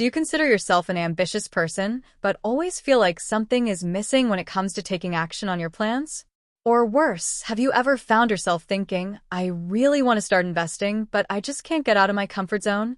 Do you consider yourself an ambitious person, but always feel like something is missing when it comes to taking action on your plans? Or worse, have you ever found yourself thinking, I really want to start investing, but I just can't get out of my comfort zone?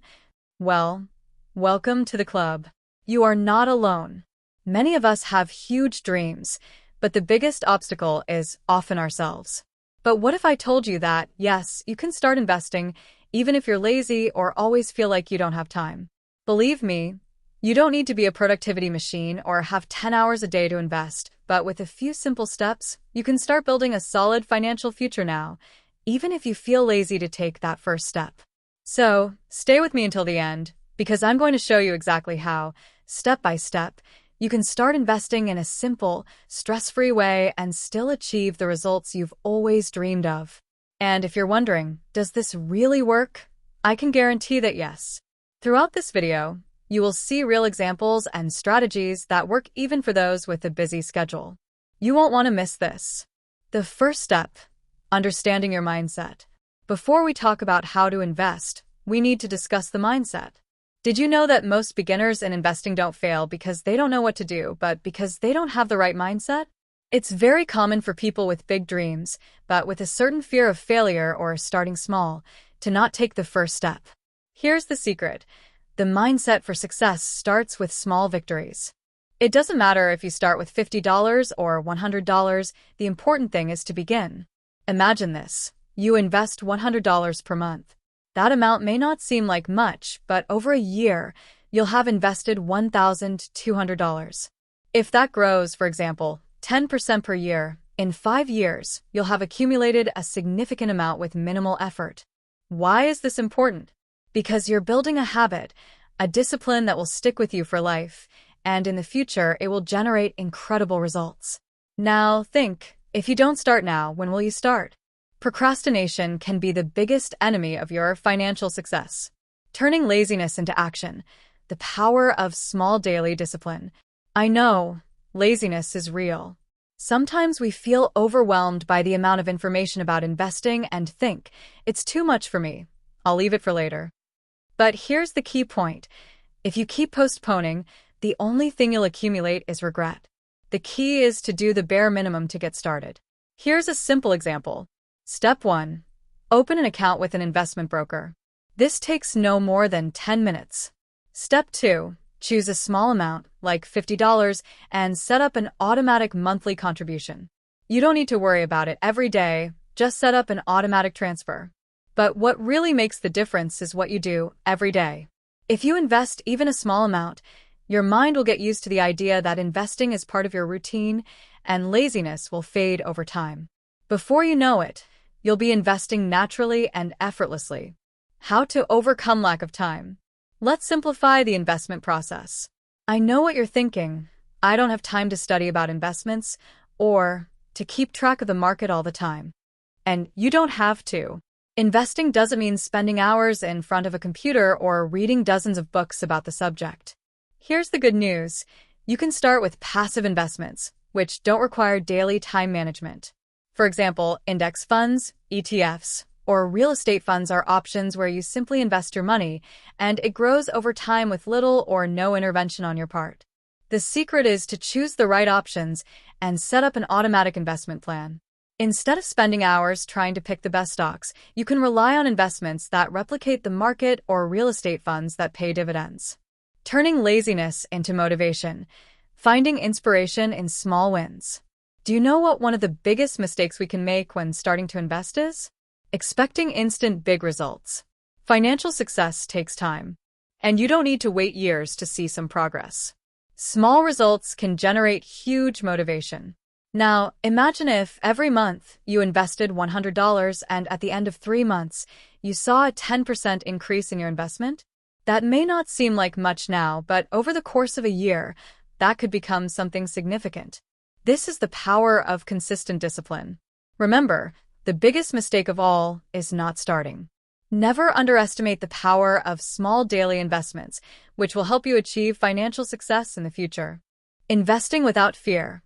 Well, welcome to the club. You are not alone. Many of us have huge dreams, but the biggest obstacle is often ourselves. But what if I told you that, yes, you can start investing, even if you're lazy or always feel like you don't have time? Believe me, you don't need to be a productivity machine or have 10 hours a day to invest, but with a few simple steps, you can start building a solid financial future now, even if you feel lazy to take that first step. So, stay with me until the end, because I'm going to show you exactly how, step by step, you can start investing in a simple, stress-free way and still achieve the results you've always dreamed of. And if you're wondering, does this really work? I can guarantee that yes. Throughout this video, you will see real examples and strategies that work even for those with a busy schedule. You won't want to miss this. The first step, understanding your mindset. Before we talk about how to invest, we need to discuss the mindset. Did you know that most beginners in investing don't fail because they don't know what to do, but because they don't have the right mindset? It's very common for people with big dreams, but with a certain fear of failure or starting small, to not take the first step. Here's the secret. The mindset for success starts with small victories. It doesn't matter if you start with $50 or $100, the important thing is to begin. Imagine this. You invest $100 per month. That amount may not seem like much, but over a year, you'll have invested $1,200. If that grows, for example, 10% per year, in 5 years, you'll have accumulated a significant amount with minimal effort. Why is this important? Because you're building a habit, a discipline that will stick with you for life, and in the future, it will generate incredible results. Now, think, if you don't start now, when will you start? Procrastination can be the biggest enemy of your financial success. Turning laziness into action, the power of small daily discipline. I know, laziness is real. Sometimes we feel overwhelmed by the amount of information about investing and think, it's too much for me. I'll leave it for later. But here's the key point. If you keep postponing, the only thing you'll accumulate is regret. The key is to do the bare minimum to get started. Here's a simple example. Step 1. Open an account with an investment broker. This takes no more than 10 minutes. Step 2. Choose a small amount, like $50, and set up an automatic monthly contribution. You don't need to worry about it every day, just set up an automatic transfer. But what really makes the difference is what you do every day. If you invest even a small amount, your mind will get used to the idea that investing is part of your routine, and laziness will fade over time. Before you know it, you'll be investing naturally and effortlessly. How to overcome lack of time. Let's simplify the investment process. I know what you're thinking. I don't have time to study about investments or to keep track of the market all the time. And you don't have to. Investing doesn't mean spending hours in front of a computer or reading dozens of books about the subject. Here's the good news. You can start with passive investments, which don't require daily time management. For example, index funds, ETFs, or real estate funds are options where you simply invest your money, and it grows over time with little or no intervention on your part. The secret is to choose the right options and set up an automatic investment plan. Instead of spending hours trying to pick the best stocks, you can rely on investments that replicate the market or real estate funds that pay dividends. Turning laziness into motivation. Finding inspiration in small wins. Do you know what one of the biggest mistakes we can make when starting to invest is? Expecting instant big results. Financial success takes time, and you don't need to wait years to see some progress. Small results can generate huge motivation. Now, imagine if every month you invested $100 and at the end of 3 months, you saw a 10% increase in your investment. That may not seem like much now, but over the course of a year, that could become something significant. This is the power of consistent discipline. Remember, the biggest mistake of all is not starting. Never underestimate the power of small daily investments, which will help you achieve financial success in the future. Investing without fear.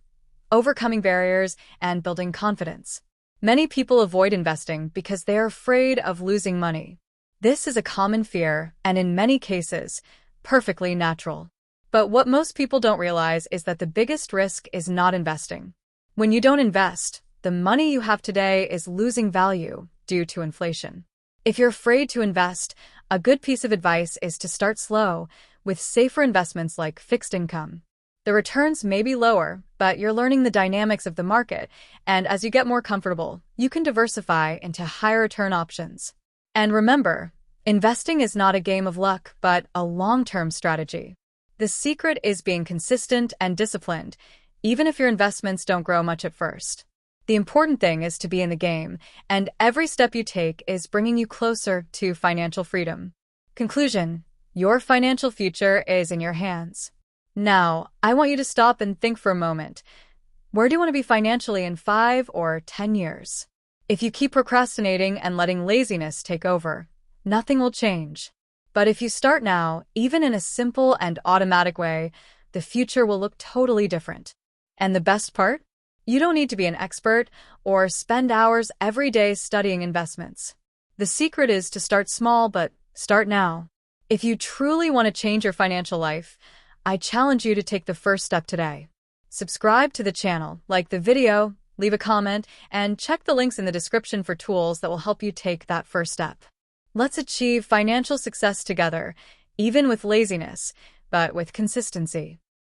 Overcoming barriers and building confidence. Many people avoid investing because they are afraid of losing money. This is a common fear, and in many cases, perfectly natural. But what most people don't realize is that the biggest risk is not investing. When you don't invest, the money you have today is losing value due to inflation. If you're afraid to invest, a good piece of advice is to start slow with safer investments like fixed income. The returns may be lower, but you're learning the dynamics of the market, and as you get more comfortable, you can diversify into higher return options. And remember, investing is not a game of luck, but a long-term strategy. The secret is being consistent and disciplined, even if your investments don't grow much at first. The important thing is to be in the game, and every step you take is bringing you closer to financial freedom. Conclusion: your financial future is in your hands. Now, I want you to stop and think for a moment. Where do you want to be financially in 5 or 10 years? If you keep procrastinating and letting laziness take over, nothing will change. But if you start now, even in a simple and automatic way, the future will look totally different. And the best part? You don't need to be an expert or spend hours every day studying investments. The secret is to start small, but start now. If you truly want to change your financial life, I challenge you to take the first step today. Subscribe to the channel, like the video, leave a comment, and check the links in the description for tools that will help you take that first step. Let's achieve financial success together, even with laziness, but with consistency.